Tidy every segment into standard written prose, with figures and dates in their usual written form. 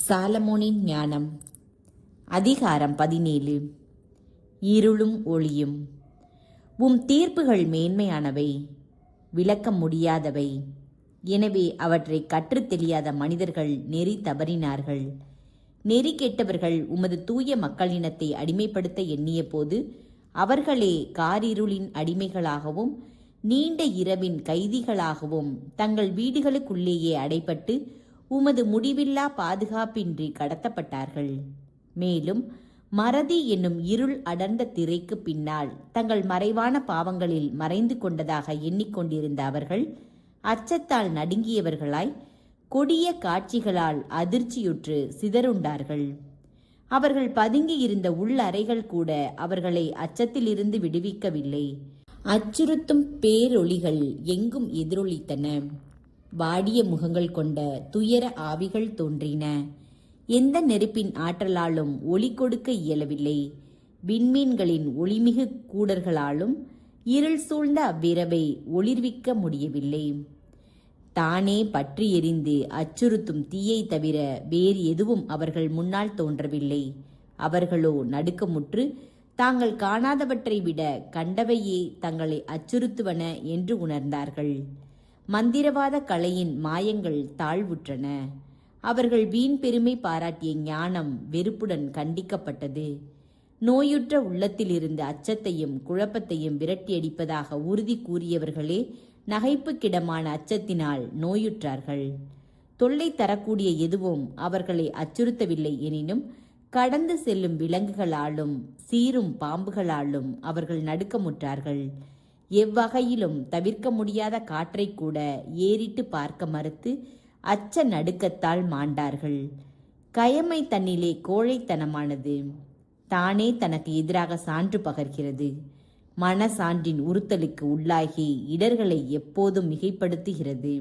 சாலமோனின் ஞானம். அதிகாரம் 17. இருளும் ஒளியும். உம் தீர்ப்புகள் மேன்மையானவை, விளக்க முடியாதவை. எனவே அவற்றை கற்றுத் தெரியாத மனிதர்கள் நெறி தவறினார்கள். நெறி கெட்டவர்கள் உமது தூய மக்களினத்தை அடிமைப்படுத்த எண்ணிய போது அவர்களே காரிருளின் அடிமைகளாகவும் நீண்ட இரவின் கைதிகளாகவும் தங்கள் வீடுகளுக்குள்ளேயே அடைபட்டு உமது முடிவில்லா பாதுகாப்பின்றி கடத்தப்பட்டார்கள். மேலும் மறதி என்னும் இருள் அடர்ந்த திரைக்கு பின்னால் தங்கள் மறைவான பாவங்களில் மறைந்து கொண்டதாக எண்ணிக்கொண்டிருந்த அவர்கள் அச்சத்தால் நடுங்கியவர்களாய் கொடிய காட்சிகளால் அதிர்ச்சியுற்று சிதறுண்டார்கள். அவர்கள் பதுங்கியிருந்த உள்ளறைகள் கூட அவர்களை அச்சத்திலிருந்து விடுவிக்கவில்லை. அச்சுறுத்தும் பேரொளிகள் எங்கும் எதிரொலித்தன. வாடிய முகங்கள் கொண்ட துயர ஆவிகள் தோன்றின. எந்த நெருப்பின் ஆற்றலாலும் ஒளி கொடுக்க இயலவில்லை. விண்மீன்களின் ஒளிமிகு கூடர்களாலும் இருள் சூழ்ந்த அவ்விரவை ஒளிர்விக்க முடியவில்லை. தானே பற்றி எரிந்து அச்சுறுத்தும் தீயை தவிர வேறு எதுவும் அவர்கள் முன்னால் தோன்றவில்லை. அவர்களோ நடுக்கமுற்று தாங்கள் காணாதவற்றை விட கண்டவையே தங்களை அச்சுறுத்துவன என்று உணர்ந்தார்கள். மந்திரவாத கலையின் மாயங்கள் தாழ்வுற்றன. அவர்கள் வீண் பெருமை பாராட்டிய ஞானம் வெறுப்புடன் கண்டிக்கப்பட்டது. நோயுற்ற உள்ளத்திலிருந்து அச்சத்தையும் குழப்பத்தையும் விரட்டியடிப்பதாக உறுதி கூறியவர்களே நகைப்புக்கிடமான அச்சத்தினால் நோயுற்றார்கள். தொல்லை தரக்கூடிய எதுவும் அவர்களை அச்சுறுத்தவில்லை எனினும் கடந்து செல்லும் விலங்குகளாலும் சீரும் பாம்புகளாலும் அவர்கள் நடுக்கமுற்றார்கள். எவ்வகையிலும் தவிர்க்க முடியாத காற்றை கூட ஏறிட்டு பார்க்க மறுத்து அச்ச நடுக்கத்தால் மாண்டார்கள். கயமை தன்னிலே கோழைத்தனமானது. தானே தனக்கு எதிராக சான்று பகர்கிறது. மன சான்றின் உறுத்தலுக்கு உள்ளாகி இடர்களை எப்போதும் மிகைப்படுத்துகிறது.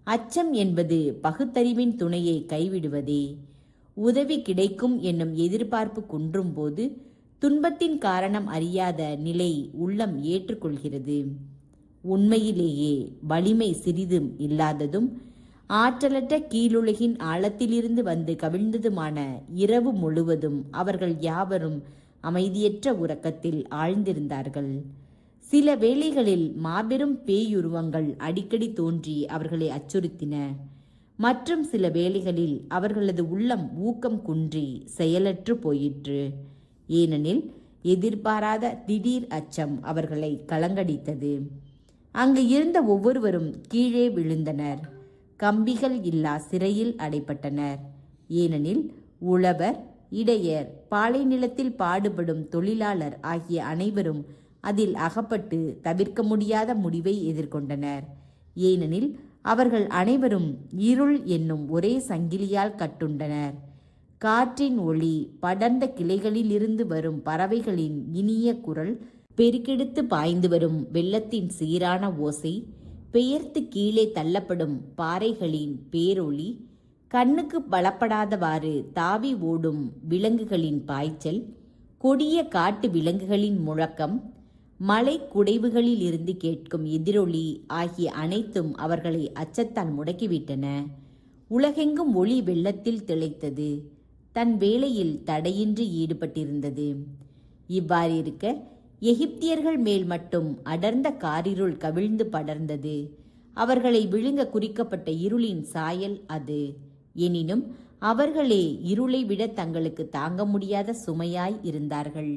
அச்சம் என்பது பகுத்தறிவின் துணையை கைவிடுவதே. உதவி கிடைக்கும் என்னும் எதிர்பார்ப்பு குன்றும் போது துன்பத்தின் காரணம் அறியாத நிலை உள்ளம் ஏற்றுக்கொள்கிறது. உண்மையிலேயே வலிமை சிறிதும் இல்லாததும் ஆற்றலற்ற கீழுலகின் ஆழத்திலிருந்து வந்து கவிழ்ந்ததுமான இரவு முழுவதும் அவர்கள் யாவரும் அமைதியற்ற உறக்கத்தில் ஆழ்ந்திருந்தார்கள். சில வேளைகளில் மாபெரும் பேயுருவங்கள் அடிக்கடி தோன்றி அவர்களை அச்சுறுத்தின. மற்றும் சில வேளைகளில் அவர்களது உள்ளம் ஊக்கம் குன்றி செயலற்று போயிற்று. ஏனெனில் எதிர்பாராத திடீர் அச்சம் அவர்களை கலங்கடித்தது. அங்கு இருந்த ஒவ்வொருவரும் கீழே விழுந்தனர். கம்பிகள் இல்லா சிறையில் அடைப்பட்டனர். ஏனெனில் உழவர், இடையர், பாலை நிலத்தில் பாடுபடும் தொழிலாளர் ஆகிய அனைவரும் அதில் அகப்பட்டு தவிர்க்க முடியாத முடிவை எதிர்கொண்டனர். ஏனெனில் அவர்கள் அனைவரும் இருள் என்னும் ஒரே சங்கிலியால் கட்டுண்டனர். காற்றின் ஒளி, படர்ந்த கிளைகளில் இருந்து வரும் பறவைகளின் இனிய குரல், பெருக்கெடுத்து பாய்ந்து வரும் வெள்ளத்தின் சீரான ஓசை, பெயர்த்து கீழே தள்ளப்படும் பாறைகளின் பேரொளி, கண்ணுக்கு பலப்படாதவாறு தாவி ஓடும் விலங்குகளின் பாய்ச்சல், கொடிய காட்டு விலங்குகளின் முழக்கம், மலை குடைவுகளில் இருந்து கேட்கும் எதிரொலி ஆகிய அனைத்தும் அவர்களை அச்சத்தால் முடக்கிவிட்டன. உலகெங்கும் ஒளி வெள்ளத்தில் திளைத்தது. தன் வேலையில் தடையின்றி ஈடுபட்டிருந்தது. இவ்வாறிருக்க எகிப்தியர்கள் மேல் மட்டும் அடர்ந்த காரிருள் கவிழ்ந்து படர்ந்தது. அவர்களை விழுங்க குறிக்கப்பட்ட இருளின் சாயல் அது. எனினும் அவர்களே இருளை விட தங்களுக்கு தாங்க முடியாத சுமையாய் இருந்தார்கள்.